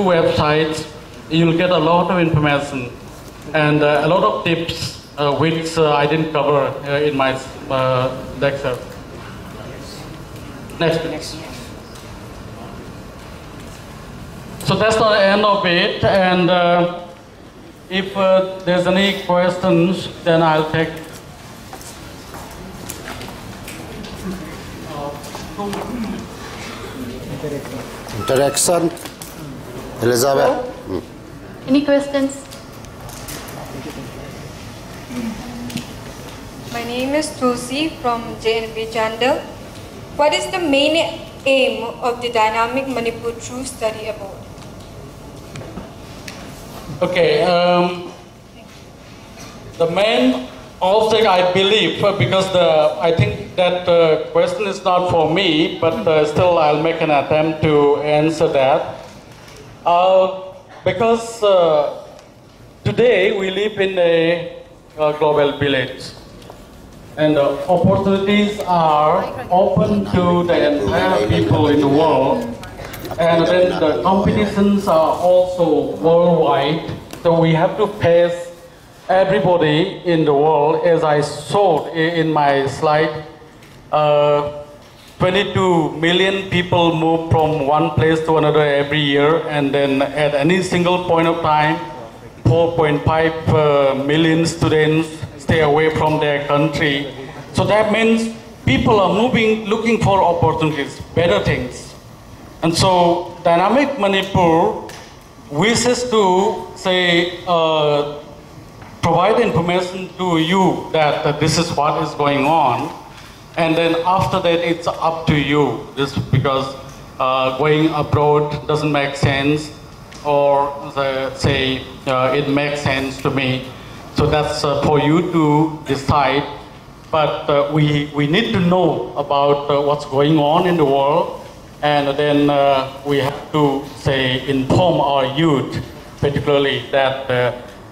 websites, you'll get a lot of information and a lot of tips which I didn't cover in my lecture. Next, please. So that's the end of it, and if there's any questions, then I'll take. Interaction. Elizabeth. Any questions? My name is Tulsi from JNB Chandel. What is the main aim of the Dynamic Manipur Truth Study Abroad? Okay, the main object, I believe, because I think that question is not for me, but still I'll make an attempt to answer that. Because today we live in a global village, and opportunities are open to the entire people in the world, and then the competitions are also worldwide, so we have to face everybody in the world. As I showed in my slide, 22 million people move from one place to another every year, and then at any single point of time, 4.5 million students stay away from their country. So that means people are moving, looking for opportunities, better things. And so Dynamic Manipur wishes to say, provide information to you that this is what is going on, and then after that it's up to you. This because going abroad doesn't make sense, or say it makes sense to me. So that's for you to decide. But we need to know about what's going on in the world, and then we have to say inform our youth, particularly that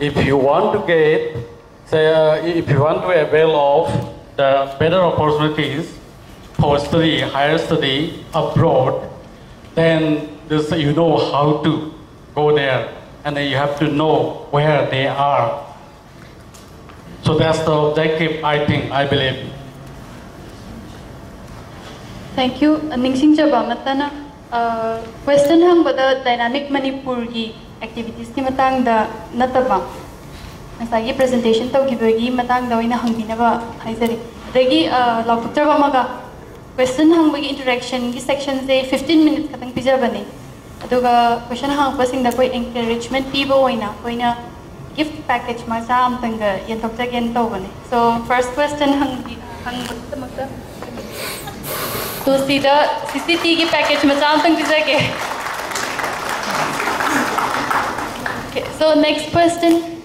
if you want to get, if you want to avail of the better opportunities for study, higher study abroad, then you know how to go there, and then you have to know where they are. So that's the objective, I think, I believe. Thank you. Ningsing Jaba Matana. Question hang bada Dynamic Manipur ki activities ki matang da nataba. Asagi presentation tau ki bagi matang da ina hang binaba haizari. Dagi lakutra ba maga question hang bagi interaction ki section se 15 minutes katang pija bane. Aduga question hang pasing da koi encouragement pibo oina koina gift package masa am tanga yentok ta gen tau bane. So first question hang magta to see the CCTV package masa am tang pija ke. Okay, so next question.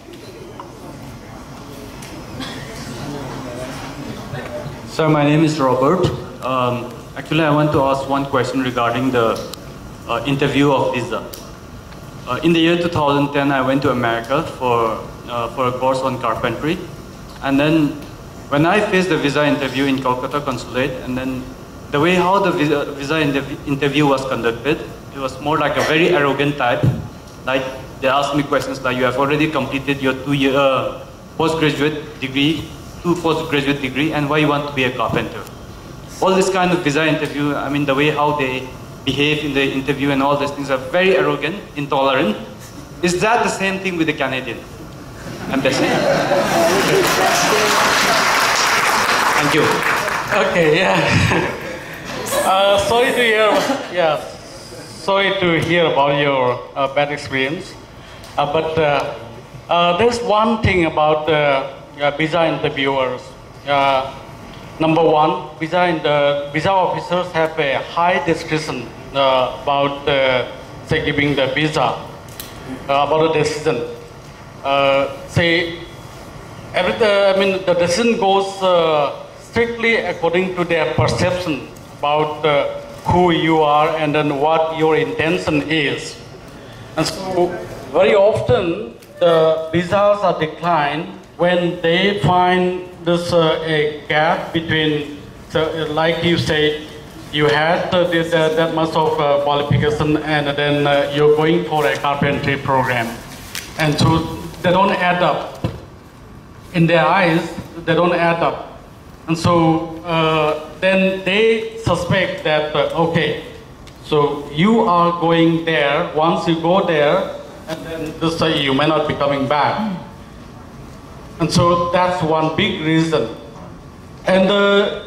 Sir, my name is Robert. Actually, I want to ask one question regarding the interview of visa. In the year 2010, I went to America for a course on carpentry. And then when I faced the visa interview in Kolkata Consulate, and then the way how the visa interview was conducted, it was more like a very arrogant type. Like they asked me questions like, you have already completed your 2-year postgraduate degree, 2 postgraduate degree, and why you want to be a carpenter? All this kind of visa interview, I mean, the way how they behave in the interview and all these things are very arrogant, intolerant. Is that the same thing with the Canadian embassy? Thank you. Okay, yeah. Sorry to hear. Yeah, sorry to hear about your bad experience. But there's one thing about visa interviewers. Number one, visa officers have a high discretion about say giving the visa, about the decision. The decision goes strictly according to their perception about who you are and then what your intention is. And so very often the visas are declined when they find this a gap between, like you said, you had that much of qualification, and then you're going for a carpentry program. And so they don't add up. In their eyes, they don't add up. And so then they suspect that, okay, so you are going there, once you go there, and then this way you may not be coming back. And so that's one big reason. And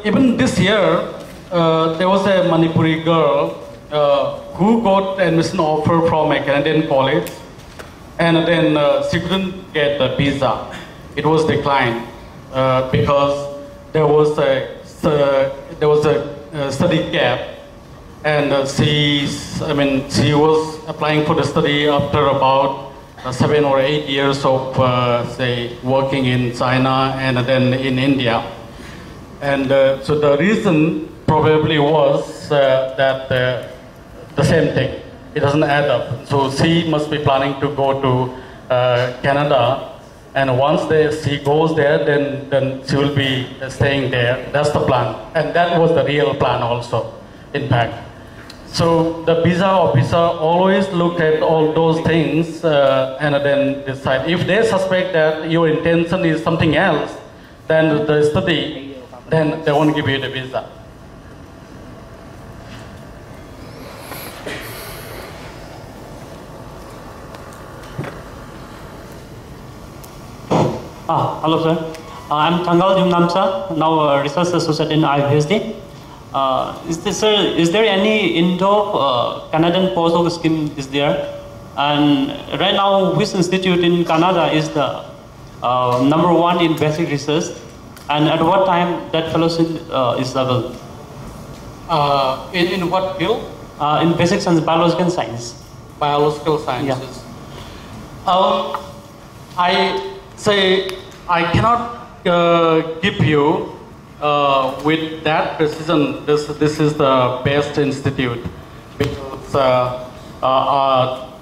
even this year, there was a Manipuri girl who got admission offer from a Canadian college, and then she couldn't get the visa. It was declined because there was a study gap, and she was applying for the study after about 7 or 8 years of say working in China and then in India. And so the reason probably was that the same thing. It doesn't add up. So she must be planning to go to Canada, and once she goes there, then she will be staying there. That's the plan, and that was the real plan also, in fact. So the visa officer always look at all those things and then decide. If they suspect that your intention is something else than the study, then they won't give you the visa. Hello sir, I'm Thangal Jumnamsa, now a research associate in IPSD. Is there any Indo-Canadian postdoc scheme is there? And right now, which institute in Canada is the #1 in basic research? And at what time that fellowship is available? In what field? In basic science, biological science. Biological sciences. Yeah. I say I cannot give you with that precision. This is the best institute, because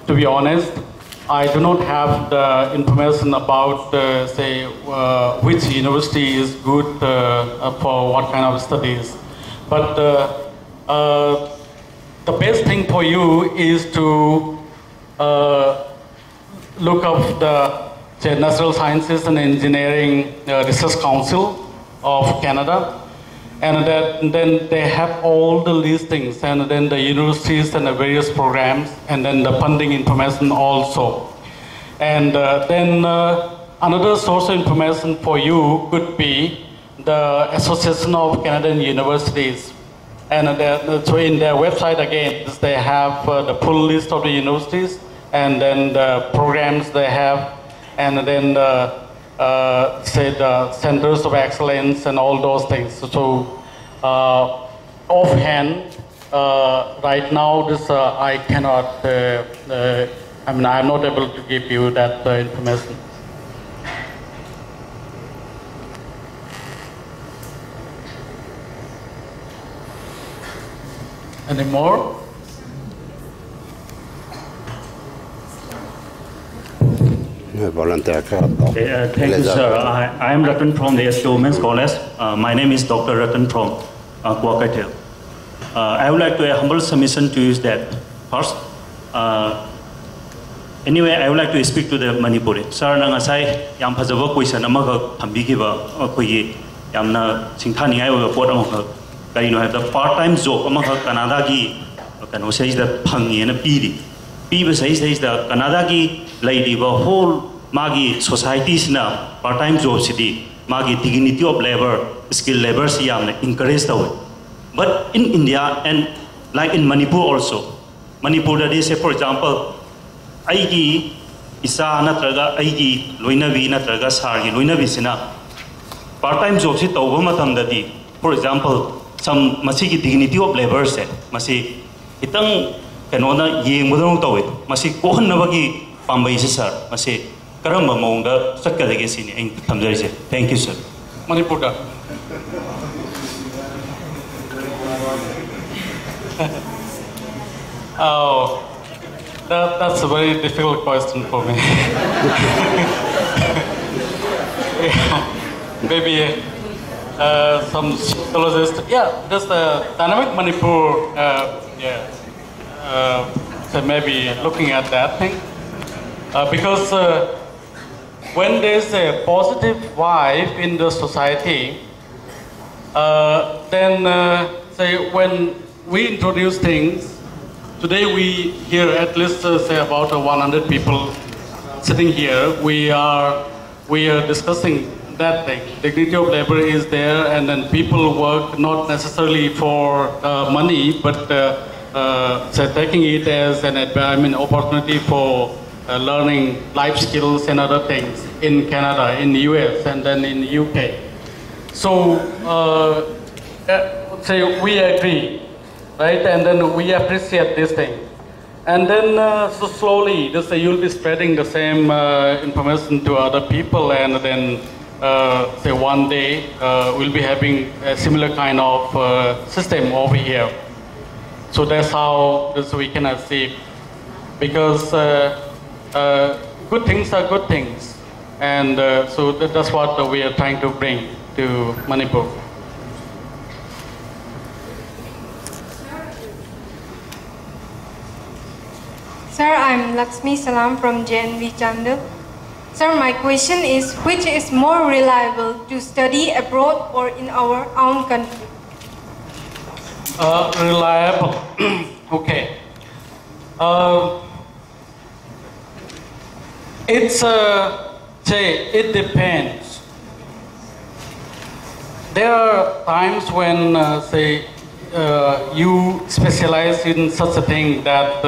to be honest, I do not have the information about say which university is good for what kind of studies. But the best thing for you is to look up the Natural Sciences and Engineering Research Council of Canada, and then they have all the listings, and then the universities and the various programs, and then the funding information also. And then another source of information for you could be the Association of Canadian Universities. And so in their website again, they have the full list of the universities, and then the programs they have, and then say the centers of excellence and all those things. So offhand, right now, I cannot. I'm not able to give you that information. Any more? Volunteer. Thank you, sir. I am Ratan from the SK Women's College. My name is Dr. Ratan from Kuakaitel. I would like to a humble submission to you that first, anyway, I would like to speak to the Manipuri. Sir, nangasai yam phajaba question amaga thambikiba akhoi yamna singthani ai oba pot amaga karino have the part-time job amaga Canada gi kano says the phangi na pidi piba says the Canada gi laidiba whole magi societies na part-time job sidi magi dignity of labor skill labor si yamna encourage the way. But in India and like in Manipur also, Manipur that is say for example aigi isa natraga aigi loinabi natraga sargi loinabi sina part-time job si tawba matamdadi for example some masigi dignity of labor se masi itang kanona yengmudong tawi masi kohon nabagi pambai se sir masi karamba maunga sakkadage sini eng thamjari se. Thank you sir. Manipur da. Oh, that's a very difficult question for me. Yeah, maybe some psychologist. Yeah, just Dynamic Manipur. So maybe looking at that thing because when there's a positive vibe in the society, then say when we introduce things. Today we hear at least say about 100 people sitting here. We are discussing that thing. Dignity of labor is there, and then people work not necessarily for money, but say taking it as an opportunity for learning life skills and other things in Canada, in the US, and then in the UK. So say we agree, right? And then we appreciate this thing. And then so slowly, you'll be spreading the same information to other people, and then say one day we'll be having a similar kind of system over here. So that's how we can achieve, because good things are good things, and so that's what we are trying to bring to Manipur. Sir, I'm Lakshmi Salam from JNV Chandel. Sir, my question is, which is more reliable, to study abroad or in our own country? Reliable. Okay. It's it depends. There are times when you specialize in such a thing that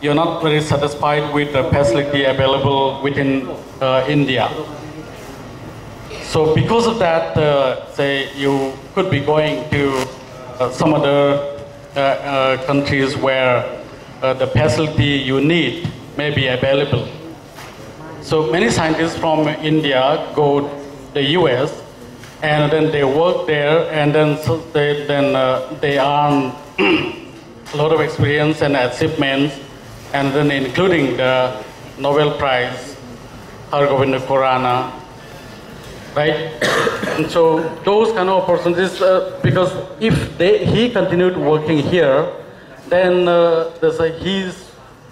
you're not very satisfied with the facility available within India. So because of that, you could be going to some other countries where the facility you need may be available. So many scientists from India go to the US, and then they work there, and then they earn a lot of experience and achievements, and then including the Nobel Prize, Hargobind Khorana, right? And so those kind of opportunities, because if he continued working here, then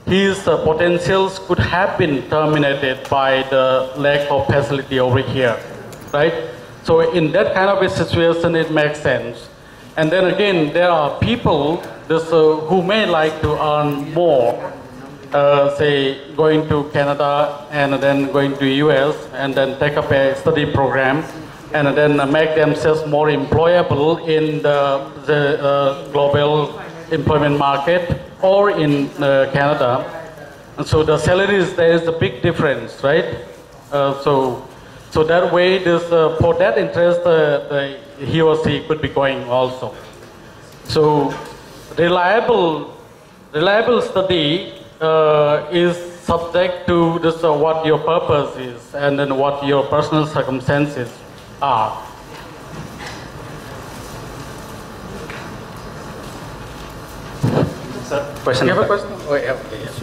his potentials could have been terminated by the lack of facility over here, right? So in that kind of a situation, it makes sense. And then again, there are people who may like to earn more, say going to Canada and then going to US and then take up a study program and then make themselves more employable in the global employment market or in Canada. And so the salaries, there is a big difference, right? So that way, for that interest, he or she could be going also. So reliable study is subject to what your purpose is and then what your personal circumstances are. Sir, question. You have a question? Oh, yeah, okay, yes.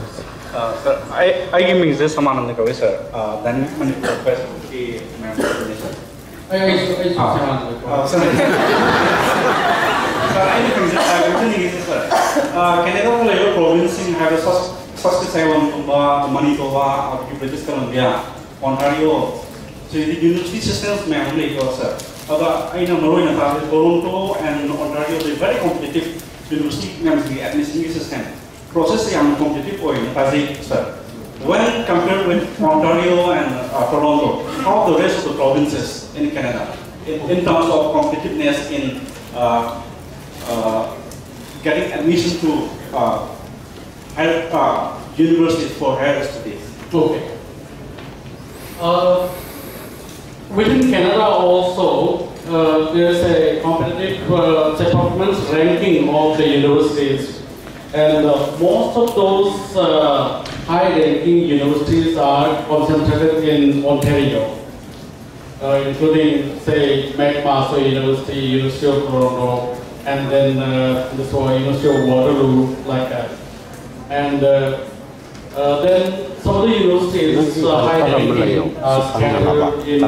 Sir, I give me this amount of the sir. Then Manipur question is sir. Canada province have a Saskatchewan, Manitoba, British Columbia, Ontario. So the university systems may only go, sir. I know in Toronto and Ontario, they're very competitive university administrative system. Process yang competitive point, sir. When compared with Ontario and Toronto, how the rest of the provinces in Canada in terms of competitiveness in getting admission to universities for higher studies? Okay. Within Canada also, there's a competitive performance ranking of the universities. And most of those high-ranking universities are concentrated in Ontario, including, say, McMaster University, University of Toronto, and then University of Waterloo, like that. And Then some of the universities high ranking scattered in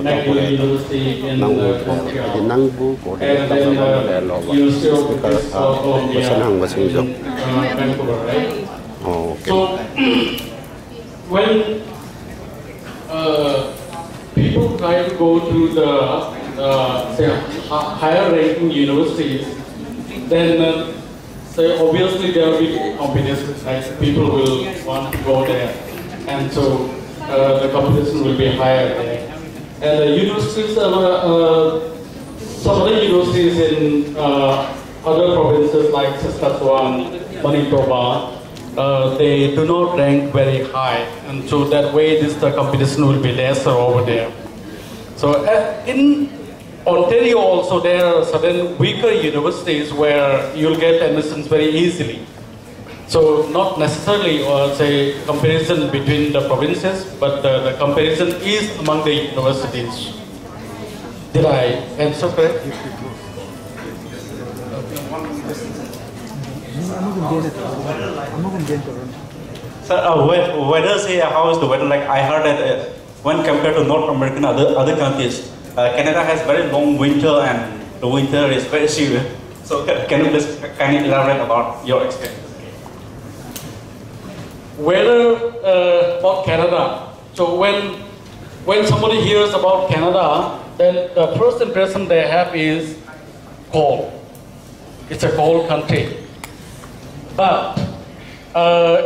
Nagpur University in Korea, and then University of Columbia, Vancouver, right? So when people try to go to the say higher ranking universities, then so obviously there will be competition, right? People will want to go there, and so the competition will be higher there. And the universities, some other universities in other provinces like Saskatchewan, Manitoba, they do not rank very high, and so that way the competition will be lesser over there. So in Ontario also there are certain weaker universities where you'll get admissions very easily. So not necessarily say comparison between the provinces, but the comparison is among the universities. Did I answer correctly? So weather, say how is the weather like? I heard that when compared to North American other countries, Canada has very long winter and the winter is very severe. So can you please elaborate about your experience? Weather about Canada. So when somebody hears about Canada, then the first impression they have is cold. It's a cold country. But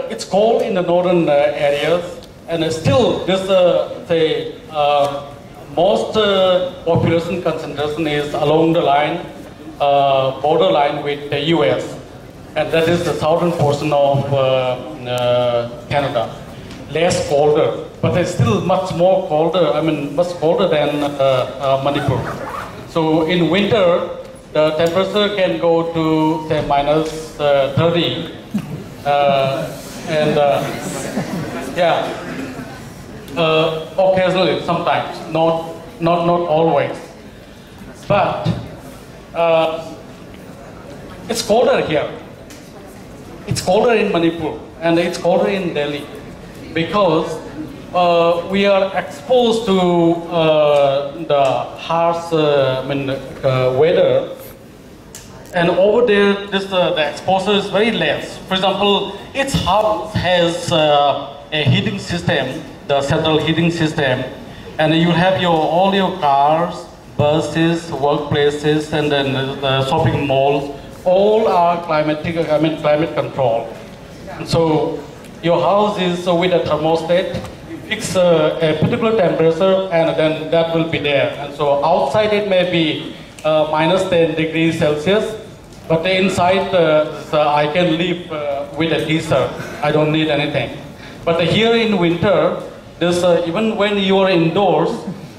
it's cold in the northern areas, and still this most population concentration is along the line, borderline with the US, and that is the southern portion of Canada. Less colder, but it's still much more colder, much colder than Manipur. So in winter, the temperature can go to say minus 30, occasionally, sometimes, not always. But it's colder here. It's colder in Manipur and it's colder in Delhi because we are exposed to the harsh weather, and over there the exposure is very less. For example, each house has a heating system, the central heating system, and you have all your cars, buses, workplaces, and then the shopping malls. All are climate control. And so your house is with a thermostat. Fix a particular temperature, and then that will be there. And so outside it may be minus 10 degrees Celsius, but inside I can live with a t-shirt. I don't need anything. But here in winter, even when you are indoors,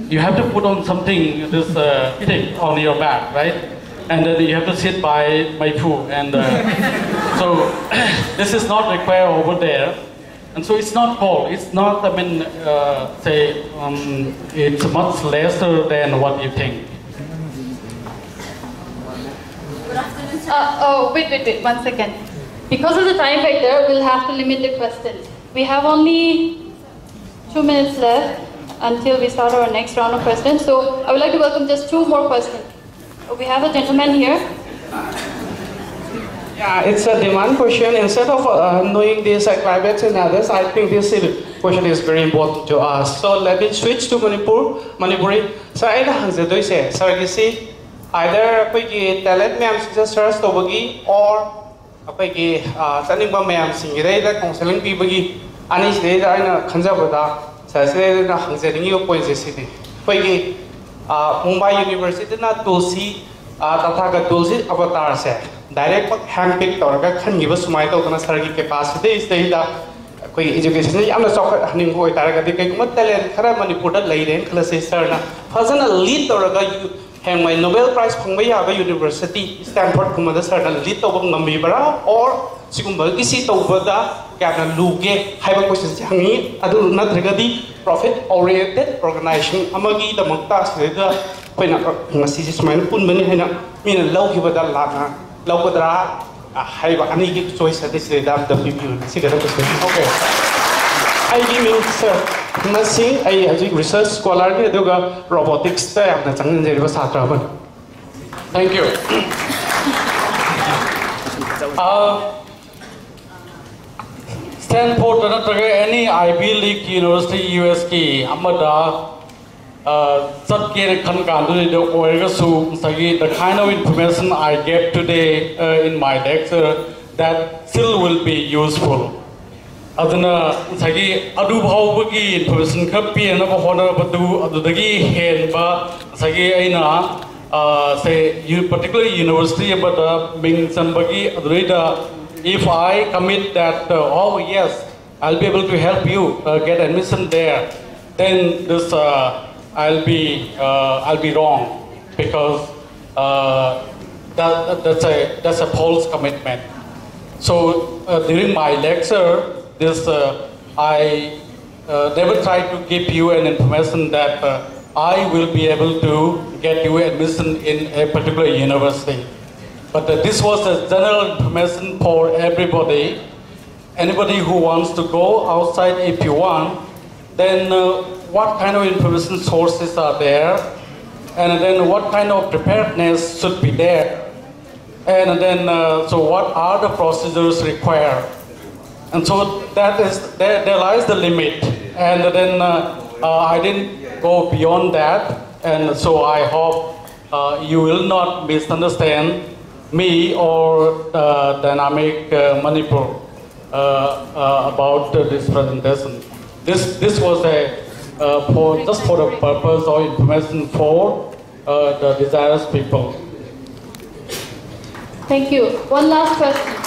you have to put on something thick on your back, right? And then you have to sit by food, and so this is not required over there. And so it's not cold. It's not, it's much lesser than what you think. Wait, 1 second. Because of the time factor, we'll have to limit the questions. We have only 2 minutes left until we start our next round of questions. So I would like to welcome just 2 more questions. We have a gentleman here. Yeah, it's a demand question. Instead of knowing this climate and others, I think this question is very important to us. So let me switch to Manipuri. So I answer to say, so you see, either we talent ma'am search to bagi or we sending by ma'am singing the counseling people. And is there a Kanjabada, Saturday, the Hanzering you points the city. We Mumbai University not to see Tataka Tulsi avatar set. Direct handpicked or can give us my token capacity is the education. I'm a soccer hunting boy, Taragatic, Matalan, Karamanipura, lady, and classes. Person a lead or a hang my Nobel Prize from Mayaba University, Stanford, Kumada, certain lead over Namibara or Sikumba, is it over the Gavin Luge, hyper questions, Hangi, I do not regard profit oriented organization, Amagi, the Montas, when a message is my Punman, mean a low Hibada Lana. Lokodra, hay ba ani ki choice ati sile dam da review sile da question okay I mean sir nothing I as a research scholar ni aduga robotics ta amna changin jeri ba satra ban thank you Stanford nataga any Ivy League University US ki amada the kind of information I gave today in my lecture that still will be useful. Aduna sagi adu bhawgi information kapi na bahona badu adudagi henba sagi aina say you particular university but being sambagi adurida if I commit that oh yes I'll be able to help you get admission there, then this I'll be wrong because that's a false commitment. So during my lecture, I never try to give you an information that I will be able to get you admission in a particular university. But this was a general information for everybody. Anybody who wants to go outside if you want, then what kind of information sources are there, and then what kind of preparedness should be there, and then so what are the procedures required, and so there lies the limit, and then I didn't go beyond that, and so I hope you will not misunderstand me or Dynamic Manipur about this presentation. This was just for the purpose of information for the desirous people. Thank you. One last question.